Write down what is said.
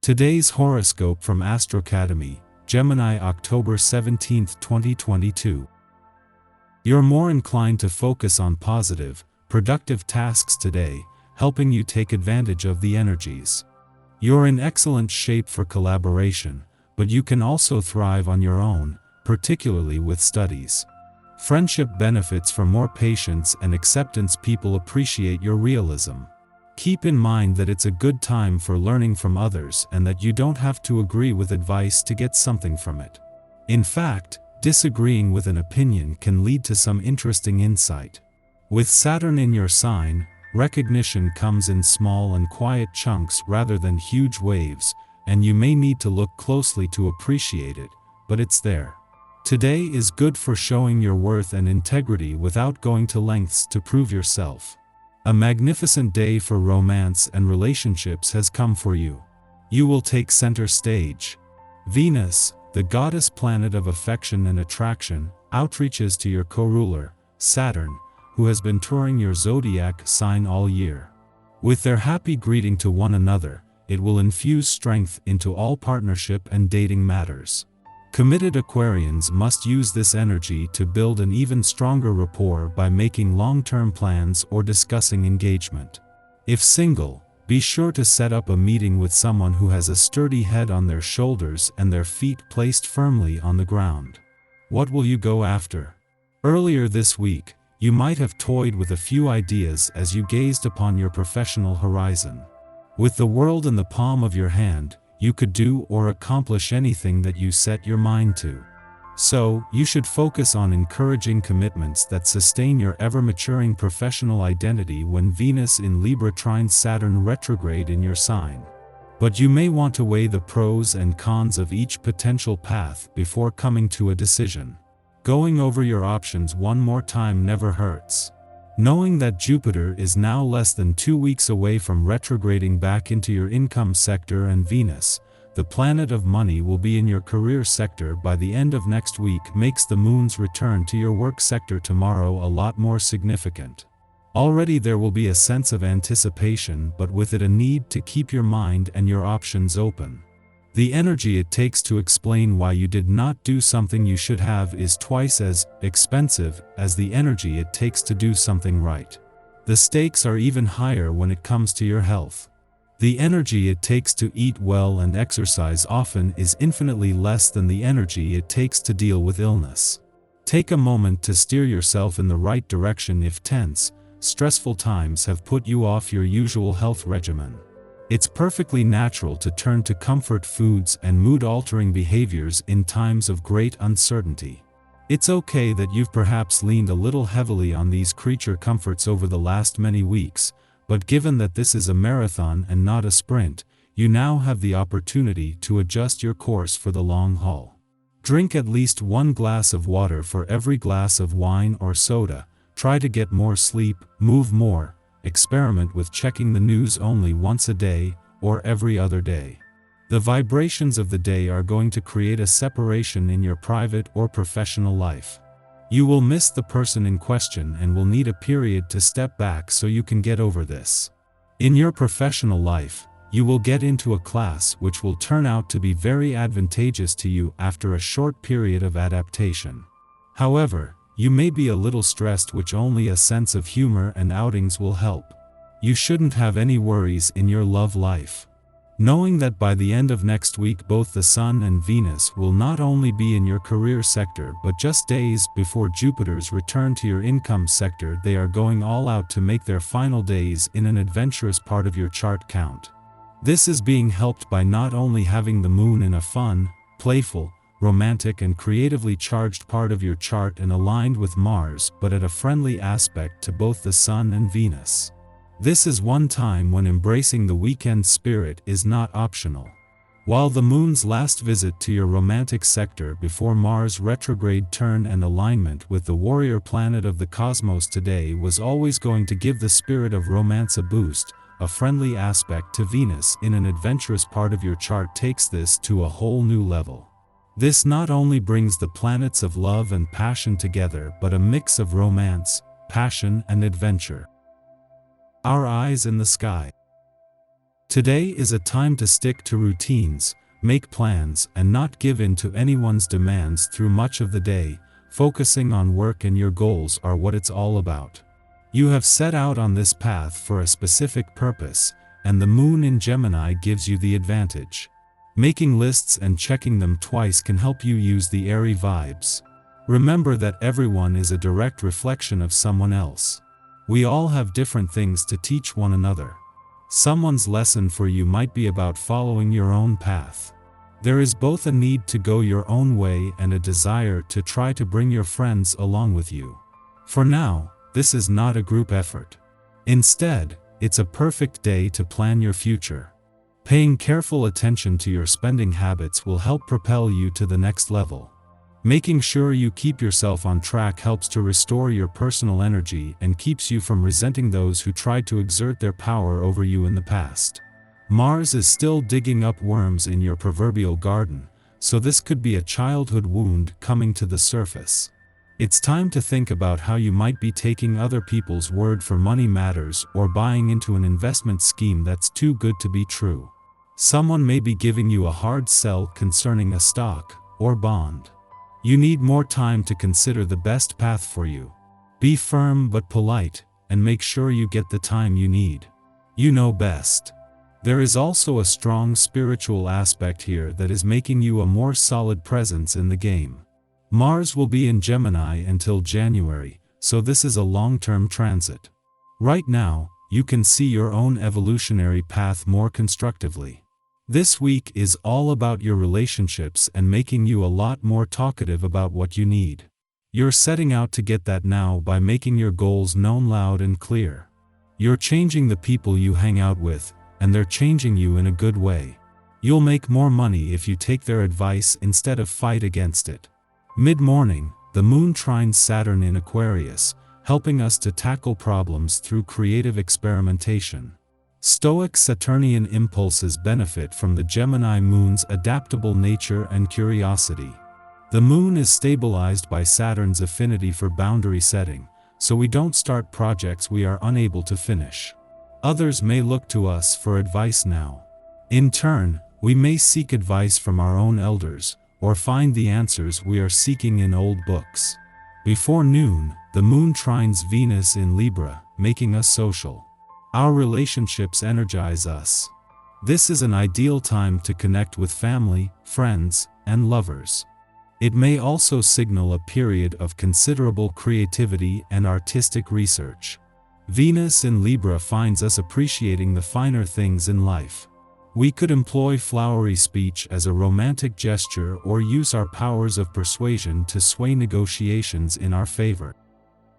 Today's horoscope from Astrocademy, Gemini, October 17, 2022. You're more inclined to focus on positive, productive tasks today, helping you take advantage of the energies. You're in excellent shape for collaboration, but you can also thrive on your own, particularly with studies. Friendship benefits from more patience and acceptance. People appreciate your realism. Keep in mind that it's a good time for learning from others and that you don't have to agree with advice to get something from it. In fact, disagreeing with an opinion can lead to some interesting insight. With Saturn in your sign, recognition comes in small and quiet chunks rather than huge waves, and you may need to look closely to appreciate it, but it's there. Today is good for showing your worth and integrity without going to lengths to prove yourself. A magnificent day for romance and relationships has come for you. You will take center stage. Venus, the goddess planet of affection and attraction, outreaches to your co-ruler, Saturn, who has been touring your zodiac sign all year. With their happy greeting to one another, it will infuse strength into all partnership and dating matters. Committed Aquarians must use this energy to build an even stronger rapport by making long-term plans or discussing engagement. If single, be sure to set up a meeting with someone who has a sturdy head on their shoulders and their feet placed firmly on the ground. What will you go after? Earlier this week, you might have toyed with a few ideas as you gazed upon your professional horizon. With the world in the palm of your hand, you could do or accomplish anything that you set your mind to. So, you should focus on encouraging commitments that sustain your ever-maturing professional identity when Venus in Libra trines Saturn retrograde in your sign. But you may want to weigh the pros and cons of each potential path before coming to a decision. Going over your options one more time never hurts. Knowing that Jupiter is now less than 2 weeks away from retrograding back into your income sector and Venus, the planet of money, will be in your career sector by the end of next week makes the moon's return to your work sector tomorrow a lot more significant. Already there will be a sense of anticipation, but with it a need to keep your mind and your options open. The energy it takes to explain why you did not do something you should have is twice as expensive as the energy it takes to do something right. The stakes are even higher when it comes to your health. The energy it takes to eat well and exercise often is infinitely less than the energy it takes to deal with illness. Take a moment to steer yourself in the right direction if tense, stressful times have put you off your usual health regimen. It's perfectly natural to turn to comfort foods and mood-altering behaviors in times of great uncertainty. It's okay that you've perhaps leaned a little heavily on these creature comforts over the last many weeks, but given that this is a marathon and not a sprint, you now have the opportunity to adjust your course for the long haul. Drink at least 1 glass of water for every glass of wine or soda, try to get more sleep, move more, experiment with checking the news only once a day, or every other day. The vibrations of the day are going to create a separation in your private or professional life. You will miss the person in question and will need a period to step back so you can get over this. In your professional life, you will get into a class which will turn out to be very advantageous to you after a short period of adaptation. However, you may be a little stressed, which only a sense of humor and outings will help. You shouldn't have any worries in your love life. Knowing that by the end of next week both the Sun and Venus will not only be in your career sector but just days before Jupiter's return to your income sector, they are going all out to make their final days in an adventurous part of your chart count. This is being helped by not only having the moon in a fun, playful, romantic and creatively charged part of your chart and aligned with Mars, but at a friendly aspect to both the Sun and Venus. This is one time when embracing the weekend spirit is not optional. While the moon's last visit to your romantic sector before Mars' retrograde turn and alignment with the warrior planet of the cosmos today was always going to give the spirit of romance a boost, a friendly aspect to Venus in an adventurous part of your chart takes this to a whole new level. This not only brings the planets of love and passion together but a mix of romance, passion and adventure. Our eyes in the sky. Today is a time to stick to routines, make plans, and not give in to anyone's demands through much of the day. Focusing on work and your goals are what it's all about. You have set out on this path for a specific purpose, and the moon in Gemini gives you the advantage. Making lists and checking them twice can help you use the airy vibes. Remember that everyone is a direct reflection of someone else. We all have different things to teach one another. Someone's lesson for you might be about following your own path. There is both a need to go your own way and a desire to try to bring your friends along with you. For now, this is not a group effort. Instead, it's a perfect day to plan your future. Paying careful attention to your spending habits will help propel you to the next level. Making sure you keep yourself on track helps to restore your personal energy and keeps you from resenting those who tried to exert their power over you in the past. Mars is still digging up worms in your proverbial garden, so this could be a childhood wound coming to the surface. It's time to think about how you might be taking other people's word for money matters or buying into an investment scheme that's too good to be true. Someone may be giving you a hard sell concerning a stock or bond. You need more time to consider the best path for you. Be firm but polite, and make sure you get the time you need. You know best. There is also a strong spiritual aspect here that is making you a more solid presence in the game. Mars will be in Gemini until January, so this is a long-term transit. Right now, you can see your own evolutionary path more constructively. This week is all about your relationships and making you a lot more talkative about what you need. You're setting out to get that now by making your goals known loud and clear. You're changing the people you hang out with, and they're changing you in a good way. You'll make more money if you take their advice instead of fight against it. Mid-morning, the moon trines Saturn in Aquarius, helping us to tackle problems through creative experimentation. Stoic Saturnian impulses benefit from the Gemini moon's adaptable nature and curiosity. The moon is stabilized by Saturn's affinity for boundary setting, so we don't start projects we are unable to finish. Others may look to us for advice now. In turn, we may seek advice from our own elders, or find the answers we are seeking in old books. Before noon, the moon trines Venus in Libra, making us social. Our relationships energize us. This is an ideal time to connect with family, friends, and lovers. It may also signal a period of considerable creativity and artistic research. Venus in Libra finds us appreciating the finer things in life. We could employ flowery speech as a romantic gesture or use our powers of persuasion to sway negotiations in our favor.